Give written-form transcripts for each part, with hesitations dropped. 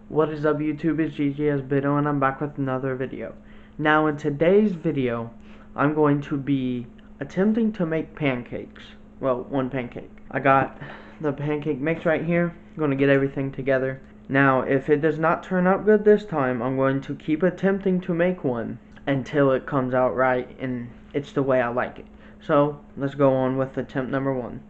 What is up YouTube, it's GGS Out and I'm back with another video. Now in today's video, I'm going to be attempting to make pancakes. Well, one pancake. I got the pancake mix right here. I'm going to get everything together. Now if it does not turn out good this time, I'm going to keep attempting to make one until it comes out right and it's the way I like it. So let's go on with attempt number 1.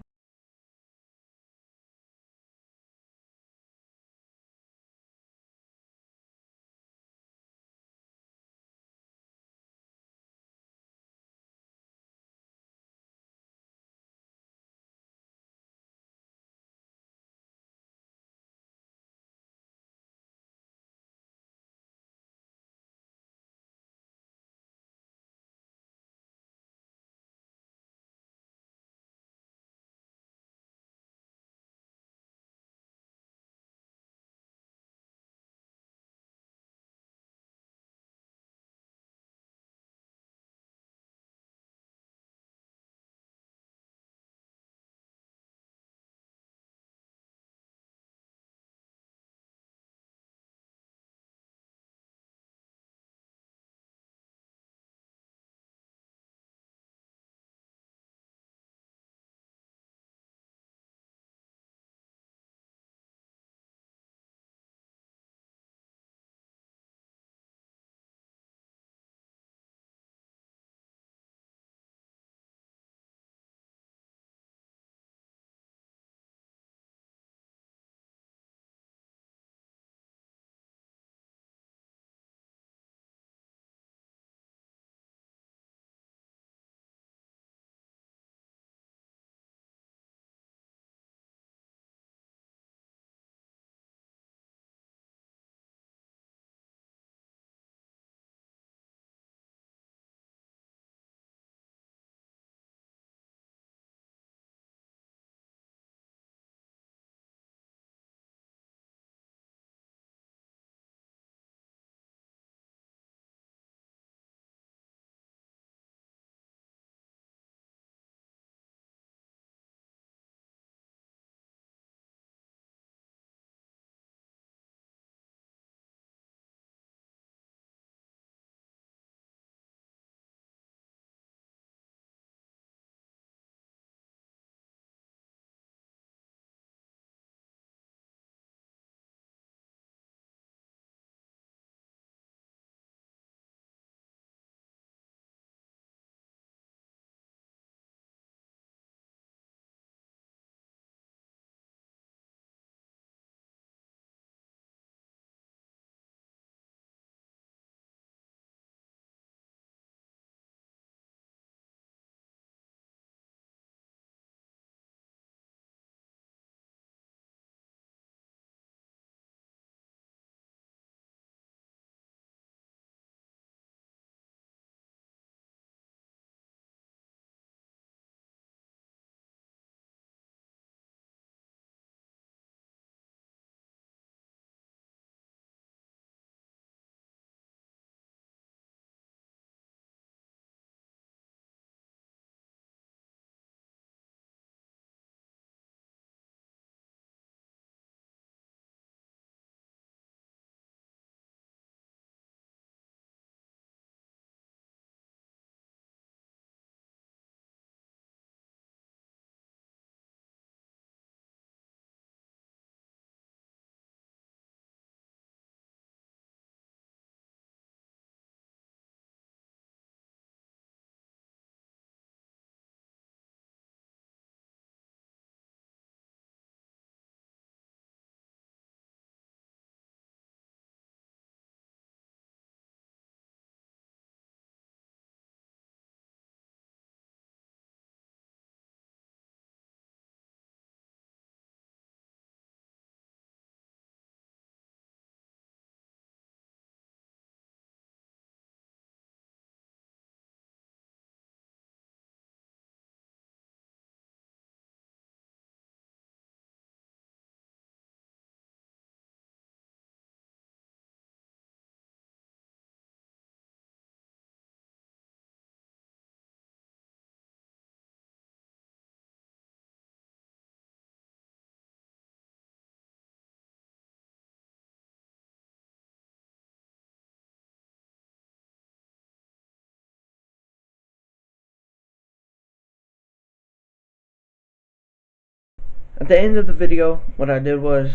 At the end of the video, what I did was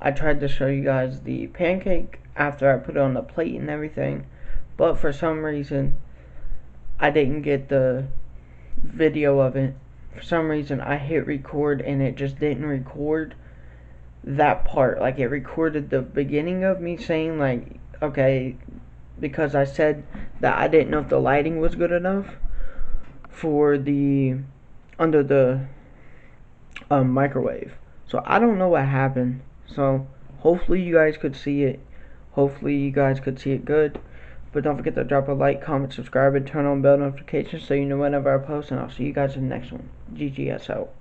I tried to show you guys the pancake after I put it on the plate and everything, but for some reason I didn't get the video of it. For some reason I hit record and it just didn't record that part. Like, it recorded the beginning of me saying, like, okay, because I said that I didn't know if the lighting was good enough for the under the microwave. So I don't know what happened. So hopefully you guys could see it. Hopefully you guys could see it good. But don't forget to drop a like, comment, subscribe, and turn on bell notifications so you know whenever I post. And I'll see you guys in the next one. GGS out.